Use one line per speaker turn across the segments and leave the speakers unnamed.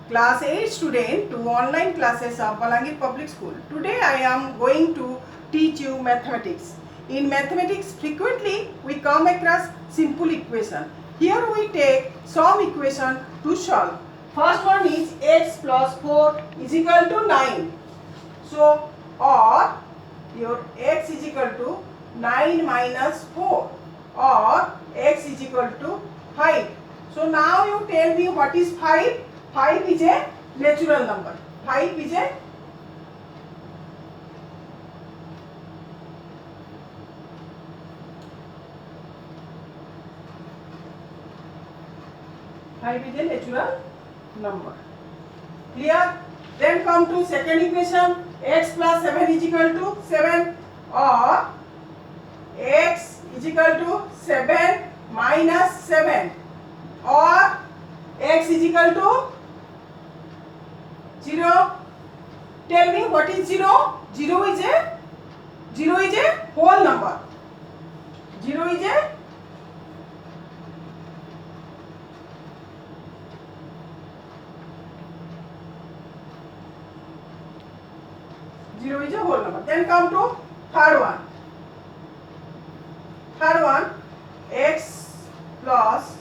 class 8 student to online classes of Balangir Public School. Today I am going to teach you mathematics. In mathematics, frequently we come across simple equation. Here we take some equation to solve. First one is x plus 4 is equal to 9. So, or your x is equal to 9 minus 4 or x is equal to 5. So, now you tell me what is 5? 5 is a natural number. 5 is a natural number. Clear? Then come to second equation, x plus 7 is equal to 7 or x is equal to 7 minus 7 or x is equal to 0. Tell me what is 0? 0 is a whole number. 0 is a whole number. Then come to third one. X plus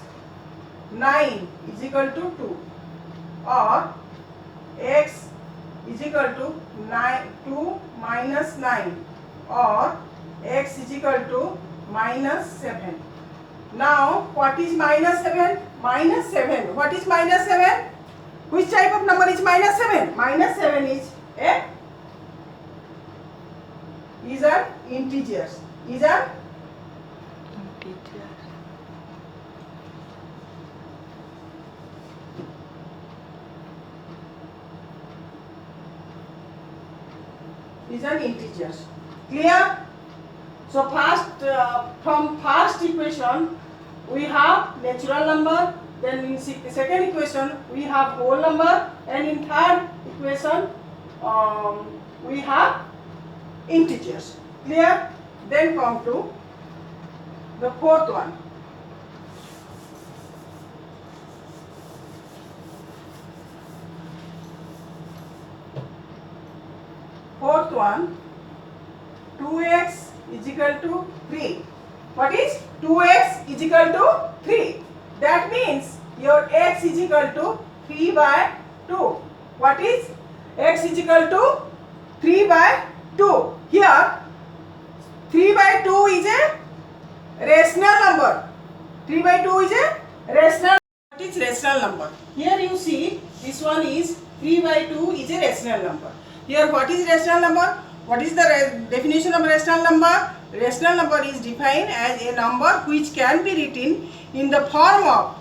9 is equal to 2 or x is equal to 2 minus 9 or x is equal to minus 7. Now what is minus 7? Minus 7. What is minus 7? Which type of number is minus 7? Minus 7 is an integer. Is an integer. Clear? So from first equation we have natural number, then in second equation we have whole number, and in third equation we have integers. Clear? Then come to the fourth one. Fourth one, 2x is equal to 3. What is 2x is equal to 3? That means your x is equal to 3 by 2. What is x is equal to 3 by 2? Here 3 by 2 is a rational number. 3 by 2 is a rational. What is rational number? Here you see this one is 3 by 2 is a rational number. Here what is rational number? What is the definition of rational number? Rational number is defined as a number which can be written in the form of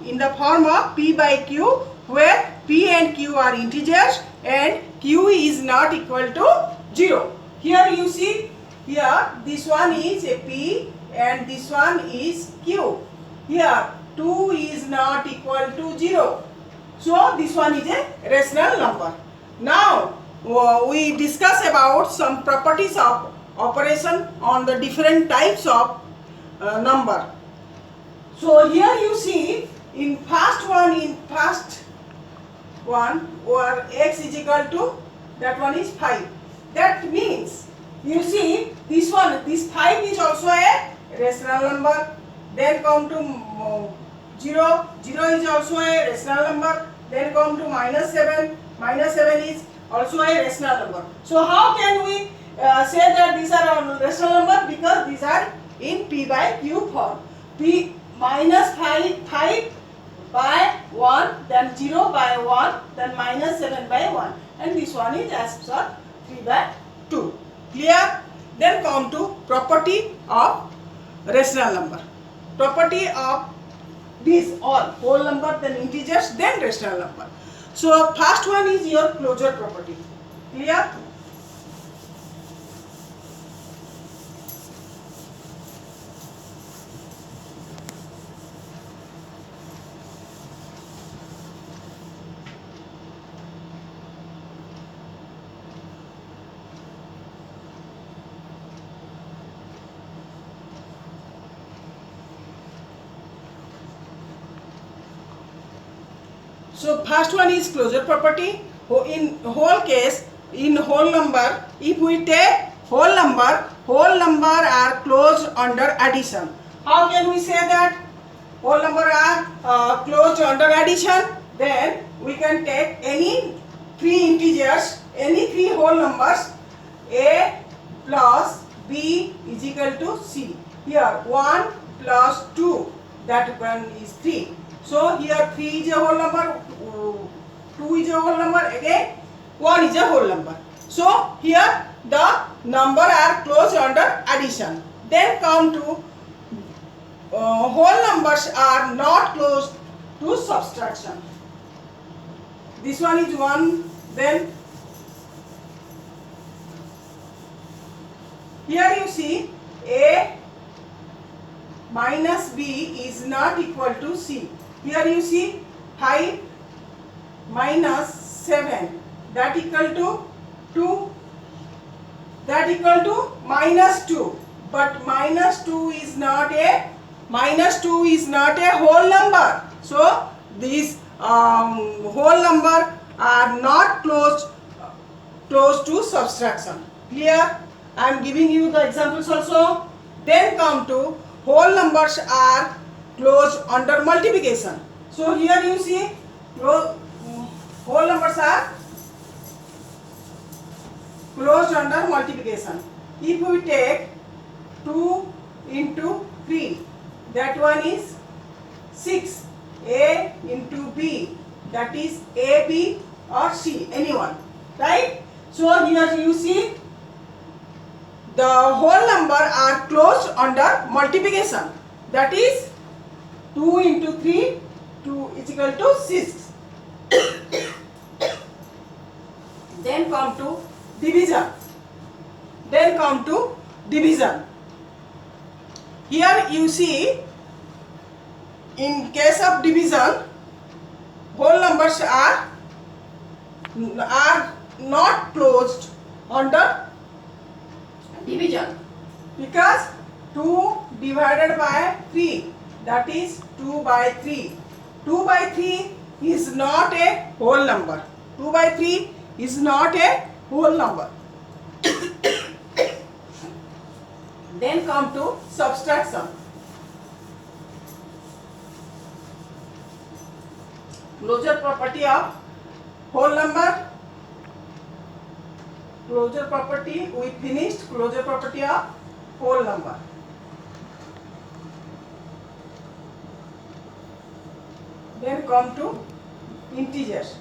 p by q, where p and q are integers and q is not equal to 0. Here you see, here this one is a p and this one is q. Here 2 is not equal to 0. So this one is a rational number. Now we discuss about some properties of operation on the different types of number. So here you see in first one where x is equal to, that one is 5. That means you see this 5 is also a rational number. Then come to 0 is also a rational number. Then come to minus 7 is also a rational number. So how can we say that these are a rational number? Because these are in p by q form. P minus 5 by 1, then 0 by 1, then minus 7 by 1, and this one is as per 3 by 2. Clear? Then come to property of rational number. Property of these all whole number, then integers, then rational number. So first one is your closure property. Clear? So first one is closure property. In whole case, in whole number, if we take whole number are closed under addition. How can we say that whole number are closed under addition? Then we can take any three integers, any three whole numbers, a plus b is equal to c. Here 1 plus 2, that one is 3. So here 3 is a whole number, 2 is a whole number, again 1 is a whole number. So here the number are closed under addition. Then come to whole numbers are not closed to subtraction. This one is 1. Then here you see a minus b is not equal to c. Here you see 5 minus 7, that equal to 2, that equal to minus 2. But minus 2 is not a whole number. So these whole number are not closed to subtraction. Clear? I am giving you the examples also. Then come to whole numbers are closed under multiplication. So here you see whole numbers are closed under multiplication. If we take 2 into 3, that one is 6. A into B, that is A, B or C, anyone, right? So here you see the whole number are closed under multiplication, that is 2 into 3, 2 is equal to 6. Then come to division. Here you see, in case of division, whole numbers are not closed under division, because 2 divided by 3, that is 2 by 3. 2 by 3 is not a whole number. 2 by 3 is not a whole number. Then come to subtraction. Closure property of whole number. Closure property, we finished closure property of whole number. Then come to integers.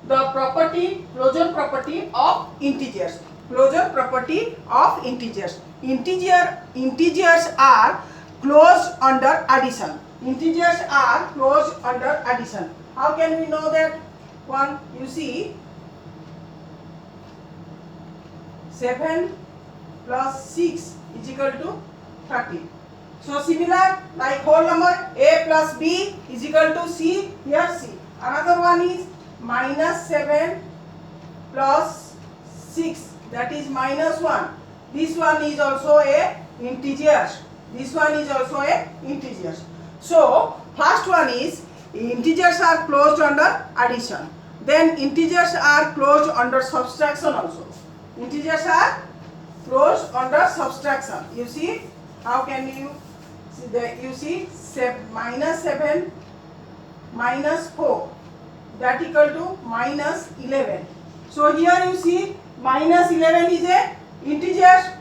The property, closure property of integers. Closure property of integers. Integers are closed under addition. Integers are closed under addition. How can we know that? One, you see 7 plus 6 is equal to 30. So similar, like whole number a plus b is equal to c, here c. Another one is minus 7 plus 6, that is minus 1. This one is also a integer. This one is also a integer. So first one is integers are closed under addition. Then integers are closed under subtraction also. Integers are closed under subtraction. You see, how can you see that? You see minus 7 minus 4, that equal to minus 11. So here you see minus 11 is a integer.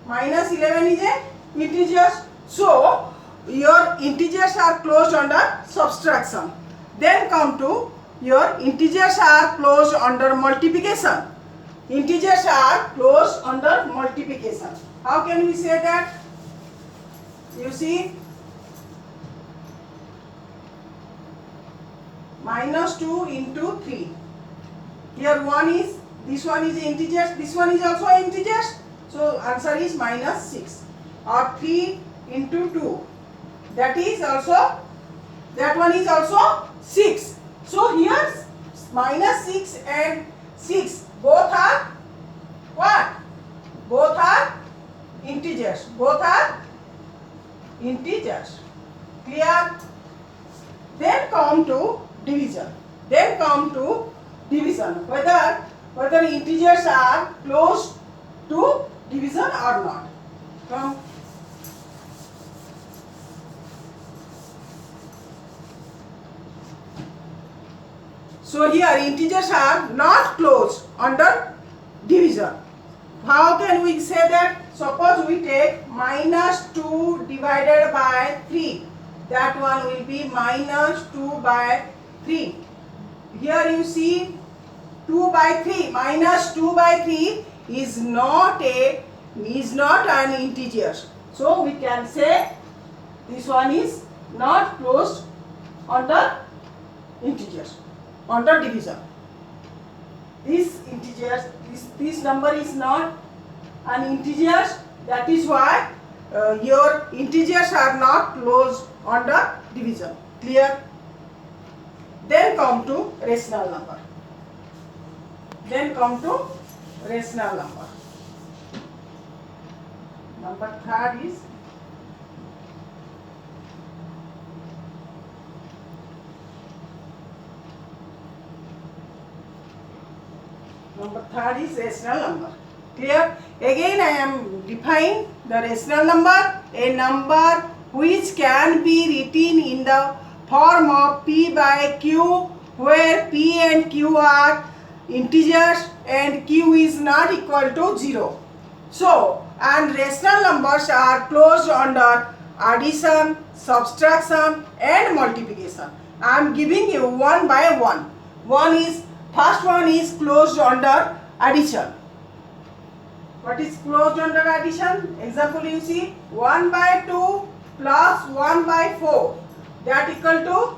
Minus 11 is a integer. So your integers are closed under subtraction. Then come to your integers are closed under multiplication. Integers are closed under multiplication. How can we say that? You see, minus 2 into 3. Here this one is integers, this one is also integers. So answer is minus 6. Or 3 into 2. That one is also 6. So here minus 6 and 6 both are what? Both are integers. Both are integers. Clear? Then come to division. Whether integers are close to division or not. Come. So here integers are not close under division. How can we say that? Suppose we take minus 2 divided by 3. That one will be minus 2 by 3. Here you see 2 by 3. Minus 2 by 3 is not an integer. So we can say this one is not closed under integers, under division. This number is not an integer. That is why your integers are not closed under division. Clear? Then come to rational number. Number third is rational number. Clear? Again I am defining the rational number, a number which can be written in the form of p by q, where p and q are integers and q is not equal to 0. So, and rational numbers are closed under addition, subtraction and multiplication. I am giving you one by one. First one is closed under addition. What is closed under addition? Example you see 1 by 2 plus 1 by 4, that equal to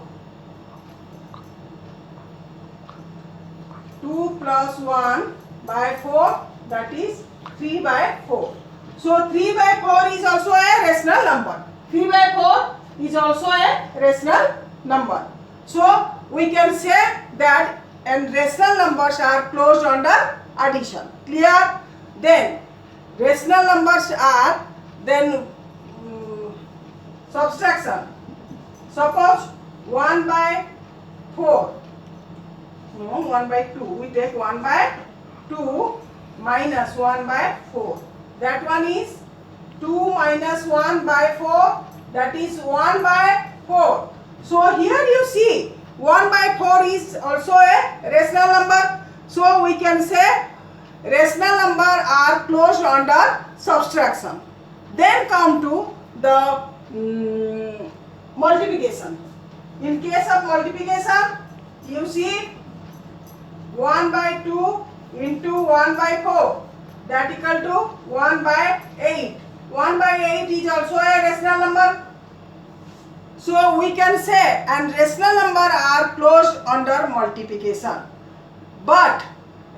2 plus 1 by 4, that is 3 by 4. So 3 by 4 is also a rational number. 3 by 4 is also a rational number. So we can say that and rational numbers are closed under addition. Clear? Then rational numbers are subtraction. Suppose 1 by 4. No, 1 by 2. We take 1 by 2 minus 1 by 4. That one is 2 minus 1 by 4. That is 1 by 4. So here you see 1 by 4 is also a rational number. So we can say rational number are closed under subtraction. Then come to the multiplication. In case of multiplication, you see 1 by 2 into 1 by 4, that equal to 1 by 8. 1 by 8 is also a rational number. So we can say and rational number are closed under multiplication. But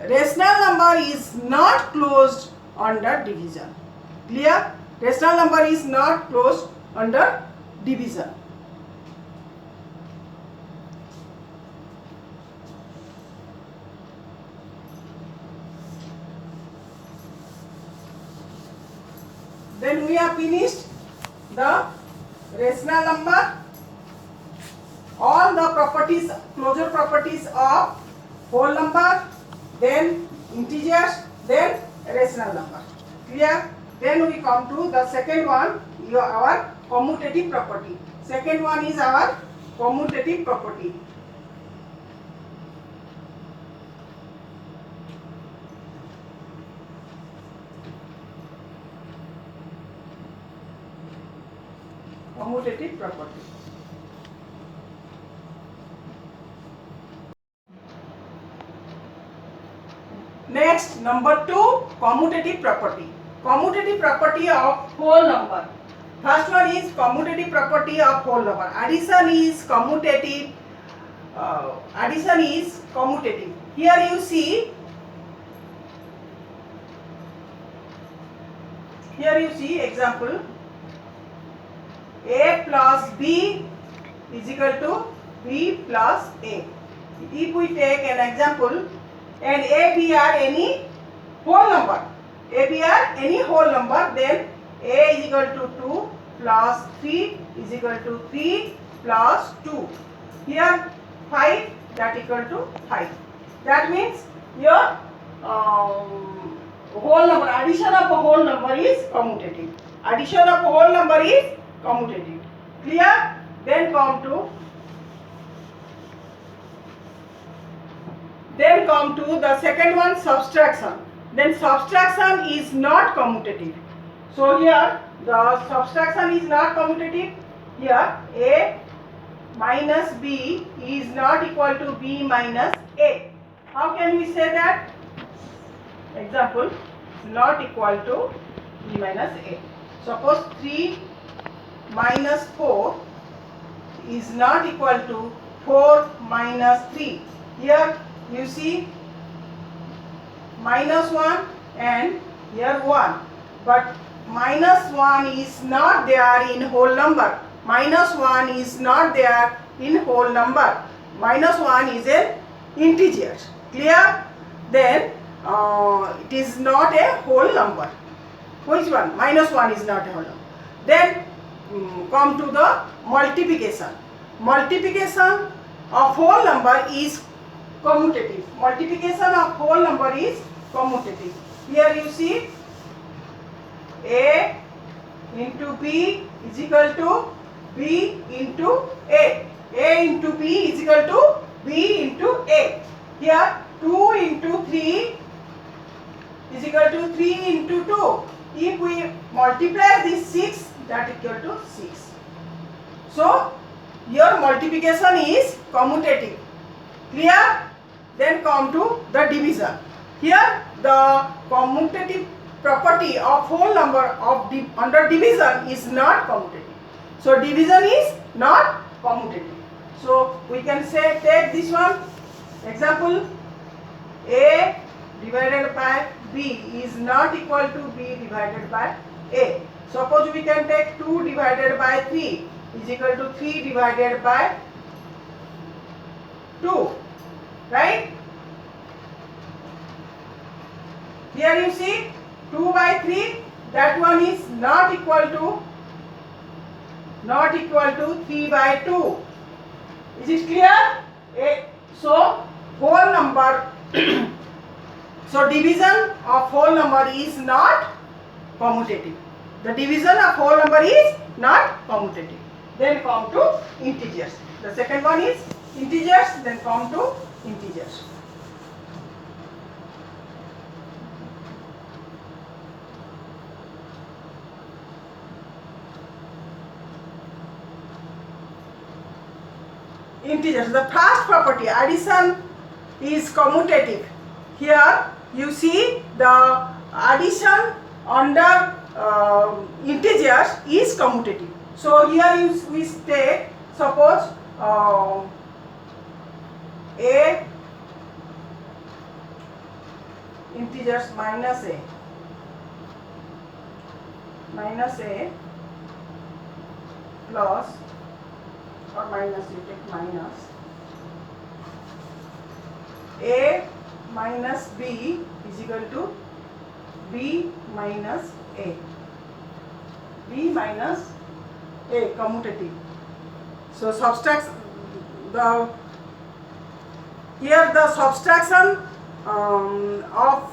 rational number is not closed under division. Clear? Rational number is not closed under division. Then we have finished the rational number, all the properties, closure properties of whole number, then integers, then rational number. Clear? Then we come to the second one, our commutative property. Second one is our commutative property. Commutative property. Next, number 2, commutative property. Commutative property of whole number. First one is commutative property of whole number. Addition is commutative. Here you see. Example. A plus B is equal to B plus A. If we take an example and A, B are any whole number, then A is equal to 2, plus 3 is equal to 3 plus 2. Here 5, that equal to 5. That means your whole number, addition of a whole number is commutative. Addition of a whole number is commutative. Clear? Then come to the second one, subtraction. Then subtraction is not commutative. So here the subtraction is not commutative. Here A minus B is not equal to B minus A. How can we say that? Example, not equal to B minus A. Suppose 3 minus 4 is not equal to 4 minus 3. Here you see minus 1 and here 1. But minus 1 is not there in whole number. Minus 1 is not there in whole number. Minus 1 is an integer. Clear? Then it is not a whole number. Which one? Minus 1 is not a whole number. Then come to the multiplication. Multiplication of whole number is commutative. Multiplication of whole number is commutative. Here you see A into B is equal to B into A. A into B is equal to B into A. Here 2 into 3 is equal to 3 into 2. If we multiply this 6, that equal to 6. So your multiplication is commutative. Clear? Then come to the division. Here the commutative property of whole number of under division is not commutative. So division is not commutative. So we can say, take this one. Example, A divided by B is not equal to B divided by A. Suppose we can take 2 divided by 3 is equal to 3 divided by 2. Right? Here you see 2 by 3, that one is not equal to 3 by 2. Is it clear? So whole number so division of whole number is not commutative. The division of whole number is not commutative. Then come to integers. The second one is integers, then come to integers. Integers. The first property, addition is commutative. Here you see the addition under integers is commutative. So here we take, suppose A integers minus A plus, or minus, you take minus A minus B is equal to B minus A. B minus A, commutative. So subtract here the subtraction of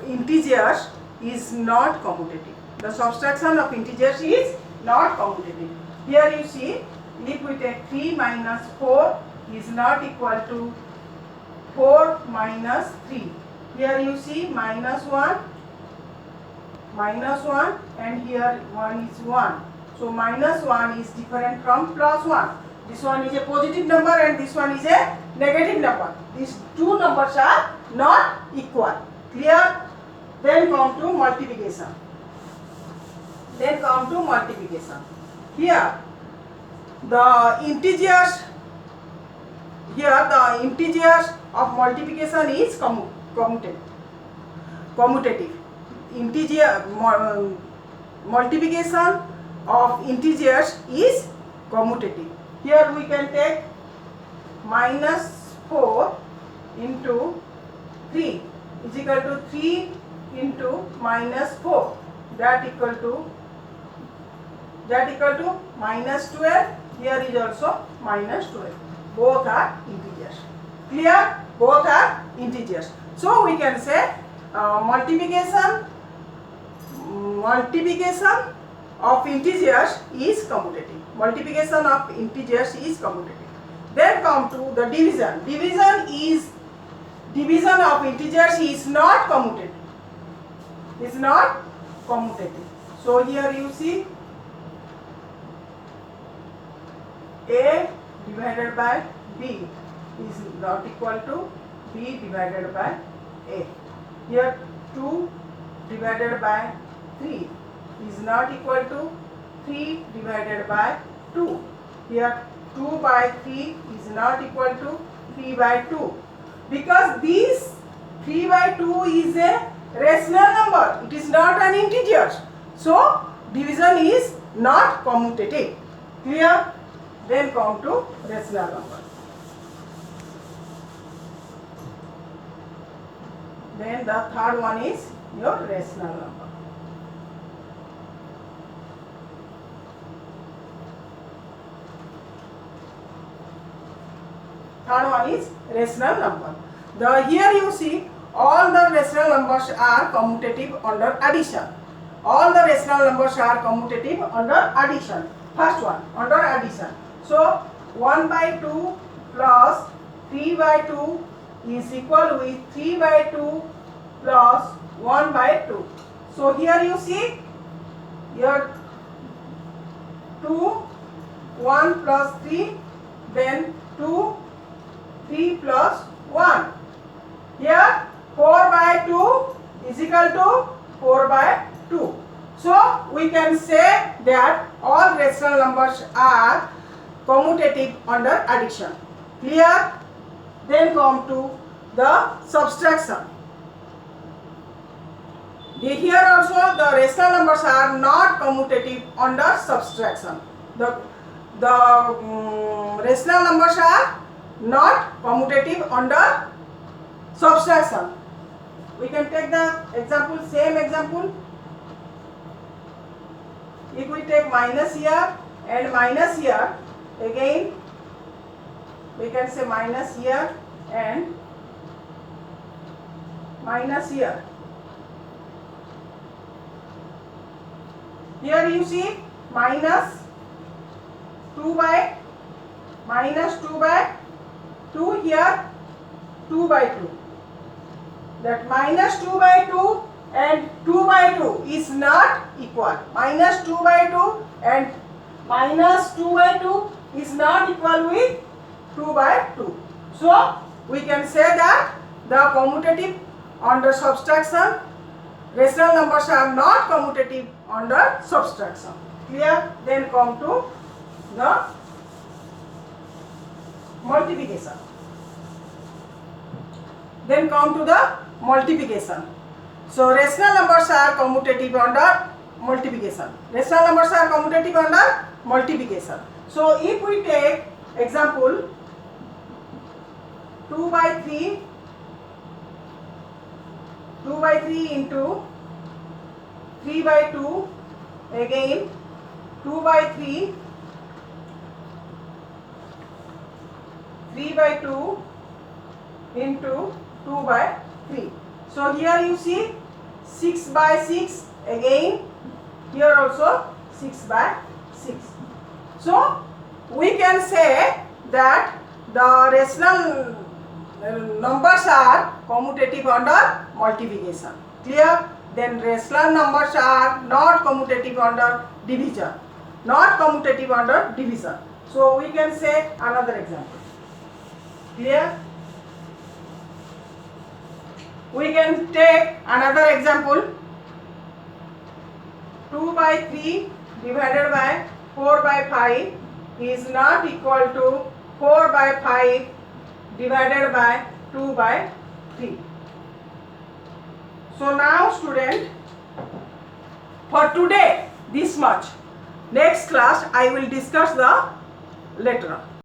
integers is not commutative. The subtraction of integers is not commutative. Here you see, if we take 3 minus 4 is not equal to 4 minus 3. Here you see minus 1 and here 1 is 1. So minus 1 is different from plus 1. This one is a positive number and this one is a negative number. These two numbers are not equal. Clear? Then come to multiplication. Here the integers of multiplication is commutative. Multiplication of integers is commutative. Here we can take minus 4 into 3 is equal to 3 into minus 4, that equal to that equal to minus 12. Here is also minus 12. Both are integers. Clear? Both are integers. So we can say multiplication of integers is commutative. Multiplication of integers is commutative. Then come to the division. Division of integers is not commutative. Is not commutative. So here you see A divided by B is not equal to B divided by A. Here 2 divided by 3 is not equal to 3 divided by 2. Here 2 by 3 is not equal to 3 by 2. Because this 3 by 2 is a rational number. It is not an integer. So division is not commutative. Clear? Then come to rational number. Then the third one is your rational number. Third one is rational number. Here you see all the rational numbers are commutative under addition. All the rational numbers are commutative under addition. First one under addition. So 1 by 2 plus 3 by 2 is equal with 3 by 2 plus 1 by 2. So here you see here 2, 1 plus 3, then 2, 3 plus 1. Here 4 by 2 is equal to 4 by 2. So we can say that all rational numbers are commutative under addition. Clear? Then come to the subtraction. Here also the rational numbers are not commutative under subtraction. The rational numbers are not commutative under subtraction. We can take the example, same example. If we take minus here and minus here, again we can say minus here and minus here. Here you see minus 2 by 2, here 2 by 2. That minus 2 by 2 and 2 by 2 is not equal. Minus 2 by 2 and minus 2 by 2 is not equal with 2 by 2. So we can say that the commutative under subtraction, rational numbers are not commutative under subtraction. Clear? Then come to the multiplication. Then come to the multiplication. So rational numbers are commutative under multiplication. Rational numbers are commutative under multiplication. So if we take example 2 by 3 into 3 by 2, again 2 by 3, 3 by 2 into 2 by 3. So here you see 6 by 6, again here also 6 by 6. So we can say that the rational numbers are commutative under multiplication. Clear? Then rational numbers are not commutative under division. Not commutative under division. So we can say another example. Clear? We can take another example. 2 by 3 divided by 4 by 5 is not equal to 4 by 5 divided by 2 by 3. So now student, for today this much. Next class I will discuss the later on.